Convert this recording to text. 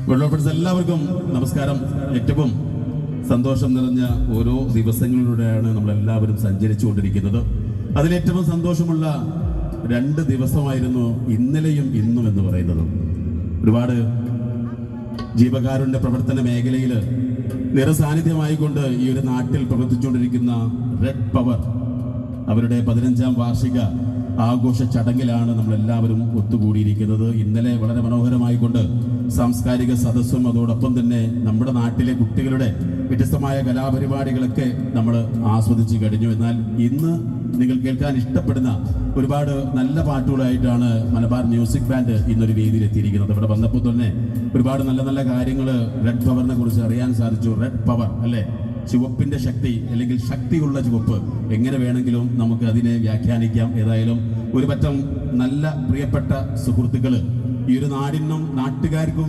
വെള്ളോപ്പൻസ് എല്ലാവർക്കും നമസ്കാരം. ഏറ്റവും സന്തോഷം നിറഞ്ഞ ഓരോ ദിവസങ്ങളിലൂടെയാണ് നമ്മളെല്ലാവരും സഞ്ചരിച്ചുകൊണ്ടിരിക്കുന്നത്. അതിലേറ്റവും സന്തോഷമുള്ള 2 ദിവസമായിരുന്നു ഇന്നലെയും ഇന്നും എന്ന് പറയുന്നത്. ഒരുപാട് ജീവകാരുണ്യ പ്രവർത്തന മേഖലയിൽ നിറസാന്നിധ്യമായിക്കൊണ്ട് ഈ ഒരു നാട്ടിൽ പ്രവർത്തിച്ചുകൊണ്ടിരിക്കുന്ന റെഡ് പവർ അവരുടെ 15ാം വാർഷിക ആഘോഷ ചടങ്ങിലാണ് നമ്മളെല്ലാവരും ഒത്തുകൂടിയിരിക്കുന്നത്. ഇന്നലെ വളരെ മനോഹരമായിക്കൊണ്ട് സാംസ്കാരിക സദസ്സും അതോടൊപ്പം തന്നെ നമ്മുടെ നാട്ടിലെ കുട്ടികളുടെ വ്യത്യസ്തമായ കലാപരിപാടികളൊക്കെ നമ്മൾ ആസ്വദിച്ച് കഴിഞ്ഞു. എന്നാൽ ഇന്ന് നിങ്ങൾ കേൾക്കാൻ ഇഷ്ടപ്പെടുന്ന ഒരുപാട് നല്ല പാട്ടുകളായിട്ടാണ് മലബാർ മ്യൂസിക് ബാൻഡ് ഇന്നൊരു വേദിയിൽ എത്തിയിരിക്കുന്നത്. ഇവിടെ വന്നപ്പോൾ തന്നെ ഒരുപാട് നല്ല നല്ല കാര്യങ്ങൾ റെഡ് പവറിനെ കുറിച്ച് അറിയാൻ സാധിച്ചു. റെഡ് പവർ അല്ലേ, ചുവപ്പിന്റെ ശക്തി അല്ലെങ്കിൽ ശക്തിയുള്ള ചുവപ്പ്, എങ്ങനെ വേണമെങ്കിലും നമുക്ക് അതിനെ വ്യാഖ്യാനിക്കാം. ഏതായാലും ഒരു പറ്റം നല്ല പ്രിയപ്പെട്ട സുഹൃത്തുക്കൾ ഈ ഒരു നാടിനും നാട്ടുകാർക്കും